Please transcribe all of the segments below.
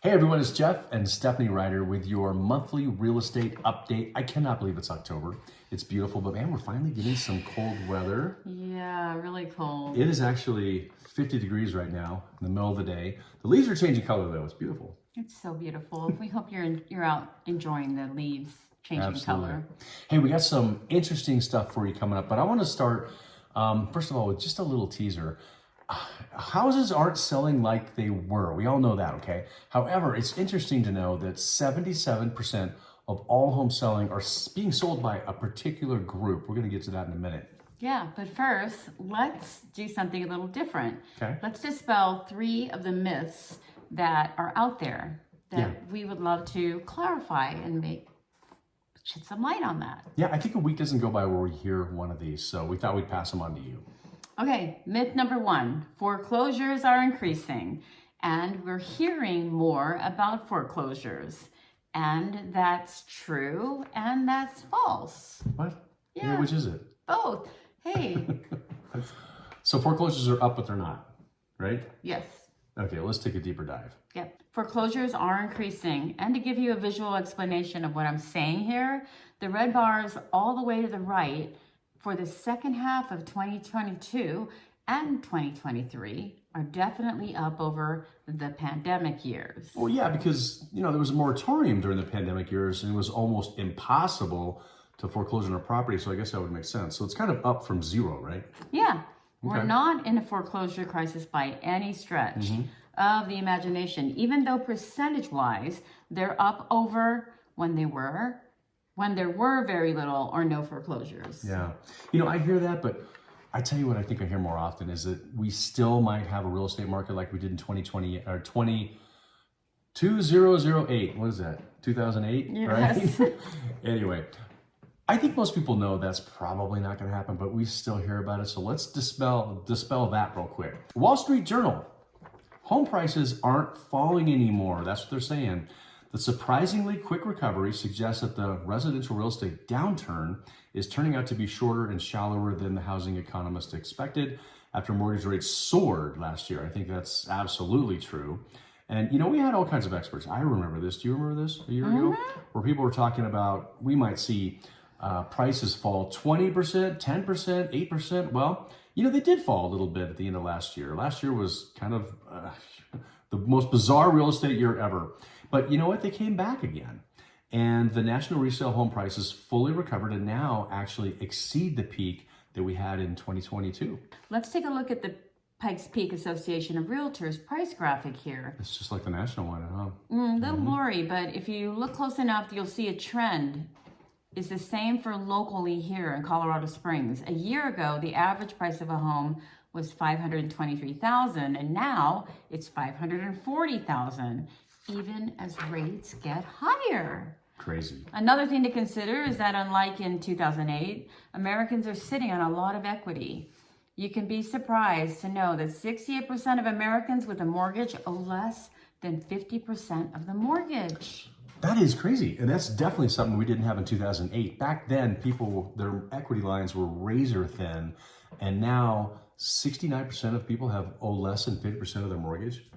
Hey everyone, it's Jeff and Stephanie Ryder with your monthly real estate update. I cannot believe it's October. It's beautiful, but man, we're finally getting some cold weather. Yeah, really cold. It is actually 50 degrees right now in the middle of the day. The leaves are changing color though. It's beautiful. It's so beautiful. We hope you're out enjoying the leaves changing Absolutely. color. Hey, we got some interesting stuff for you coming up, but I want to start, first of all, with just a little teaser. Houses aren't selling like they were. We all know that, okay? However, it's interesting to know that 77% of all homes selling are being sold by a particular group. We're going to get to that in a minute. Yeah, but first, let's do something a little different. Okay. Let's dispel 3 of the myths that are out there that we would love to clarify and shed some light on that. Yeah, I think a week doesn't go by where we hear one of these, so we thought we'd pass them on to you. Okay, myth number 1, foreclosures are increasing, and we're hearing more about foreclosures. And that's true, and that's false. What? Yeah. Which is it? Both. Hey. So foreclosures are up, but they're not, right? Yes. Okay, let's take a deeper dive. Yep. Foreclosures are increasing. And to give you a visual explanation of what I'm saying here, the red bars all the way to the right for the second half of 2022 and 2023 are definitely up over the pandemic years. Well, yeah, because, there was a moratorium during the pandemic years and it was almost impossible to foreclose on a property. So I guess that would make sense. So it's kind of up from zero, right? Yeah. We're Okay. not in a foreclosure crisis by any stretch of the imagination, even though percentage-wise, they're up over when there were very little or no foreclosures. Yeah. I hear that, but I tell you what I think I hear more often is that we still might have a real estate market like we did in 2020 or 2008. What is that? 2008, Yes. right? Anyway, I think most people know that's probably not going to happen, but we still hear about it. So let's dispel that real quick. Wall Street Journal. Home prices aren't falling anymore. That's what they're saying. The surprisingly quick recovery suggests that the residential real estate downturn is turning out to be shorter and shallower than the housing economists expected after mortgage rates soared last year. I think that's absolutely true. And, we had all kinds of experts. I remember this. Do you remember this a year ago? Where people were talking about, we might see prices fall 20%, 10%, 8%. Well, they did fall a little bit at the end of last year. Last year was kind of the most bizarre real estate year ever. But you know what? They came back again. And the national resale home prices fully recovered and now actually exceed the peak that we had in 2022. Let's take a look at the Pikes Peak Association of Realtors price graphic here. It's just like the national one, huh? A little blurry, but if you look close enough, you'll see a trend. Is the same for locally here in Colorado Springs. A year ago, the average price of a home was $523,000, and now it's $540,000, even as rates get higher. Crazy. Another thing to consider is that unlike in 2008, Americans are sitting on a lot of equity. You can be surprised to know that 68% of Americans with a mortgage owe less than 50% of the mortgage. That is crazy. And that's definitely something we didn't have in 2008. Back then, their equity lines were razor thin. And now 69% of people owe less than 50% of their mortgage.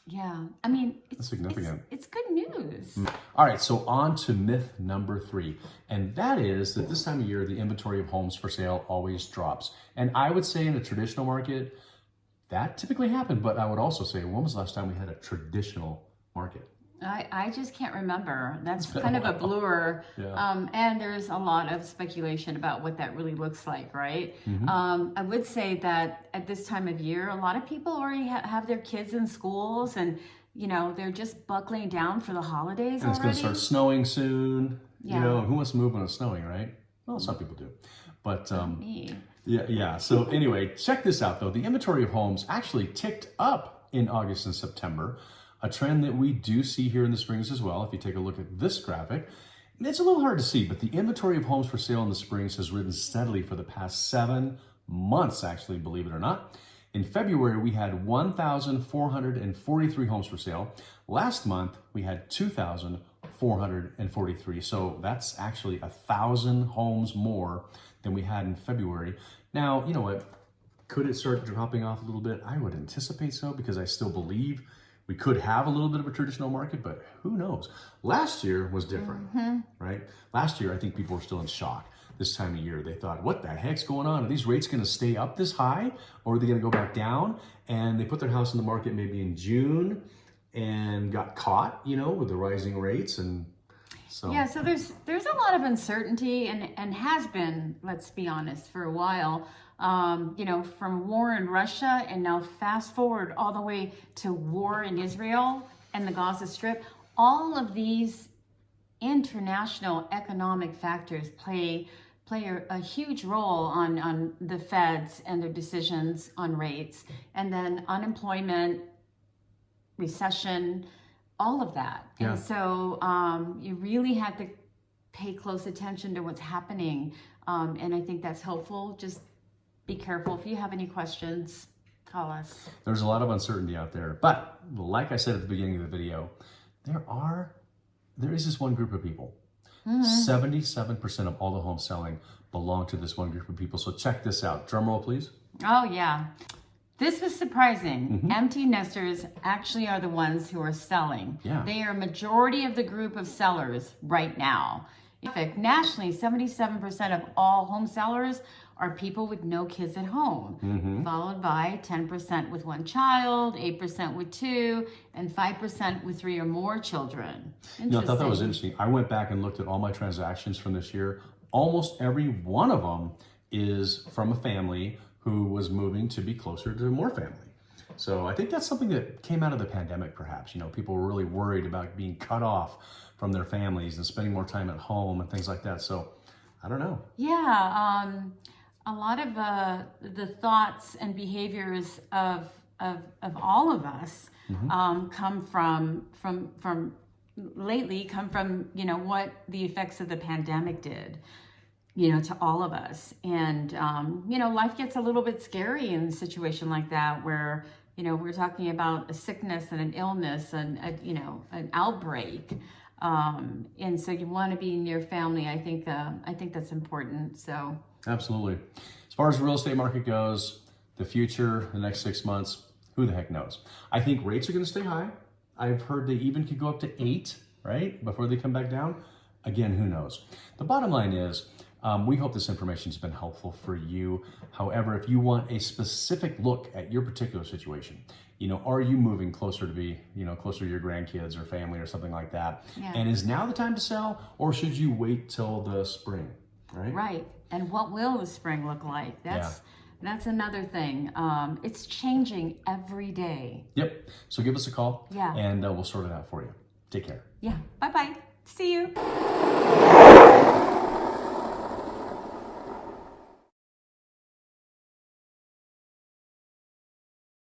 Yeah, I mean, That's significant. It's good news. All right, so on to myth number 3. And that is that this time of year, the inventory of homes for sale always drops. And I would say in a traditional market, that typically happened. But I would also say, when was the last time we had a traditional market? I just can't remember. That's kind of a blur. Yeah. And there's a lot of speculation about what that really looks like, right? I would say that at this time of year, a lot of people already have their kids in schools and, they're just buckling down for the holidays And it's going to start snowing soon. Yeah. Who wants to move when it's snowing, right? Well, some people do. But Me. yeah. So anyway, check this out though. The inventory of homes actually ticked up in August and September. A trend that we do see here in the Springs as well. If you take a look at this graphic, it's a little hard to see, but the inventory of homes for sale in the Springs has risen steadily for the past 7 months, actually, believe it or not. In February, we had 1,443 homes for sale. Last month, we had 2,443. So that's actually 1,000 homes more than we had in February. Now, you know what? Could it start dropping off a little bit? I would anticipate so because I still believe We could have a little bit of a traditional market, but who knows? Last year was different, right? Last year, I think people were still in shock this time of year. They thought, what the heck's going on? Are these rates going to stay up this high, or are they going to go back down? And they put their house in the market maybe in June and got caught, with the rising rates. And so yeah, so there's a lot of uncertainty and has been, let's be honest, for a while. From war in Russia and now fast forward all the way to war in Israel and the Gaza Strip. All of these international economic factors play a huge role on the Feds and their decisions on rates, and then unemployment, recession, all of that. Yeah. And so you really have to pay close attention to what's happening, and I think that's helpful. Just be careful. If you have any questions, call us. There's a lot of uncertainty out there, but like I said at the beginning of the video, there is this one group of people. 77% of all the homes selling belong to this one group of people. So check this out. Drum roll, please. Oh, yeah. This was surprising. Empty nesters actually are the ones who are selling. Yeah. They are a majority of the group of sellers right now. In fact, nationally, 77% of all home sellers are people with no kids at home, followed by 10% with one child, 8% with two, and 5% with 3 or more children. I thought that was interesting. I went back and looked at all my transactions from this year. Almost every one of them is from a family who was moving to be closer to more family. So I think that's something that came out of the pandemic, perhaps. People were really worried about being cut off from their families and spending more time at home and things like that. So I don't know. Yeah, a lot of the thoughts and behaviors of all of us come from what the effects of the pandemic did, to all of us. And life gets a little bit scary in a situation like that, where we're talking about a sickness and an illness and an outbreak. And so you want to be near family. I think that's important. So absolutely. As far as the real estate market goes, the future, the next 6 months, who the heck knows? I think rates are going to stay high. I've heard they even could go up to 8, right, before they come back down. Again, who knows? The bottom line is, we hope this information has been helpful for you. However, if you want a specific look at your particular situation, are you moving closer to be, closer to your grandkids or family or something like that? Yeah. And is now the time to sell, or should you wait till the spring, right? Right. And what will the spring look like? That's another thing. It's changing every day. Yep. So give us a call. Yeah. And we'll sort it out for you. Take care. Yeah. Bye-bye. See you.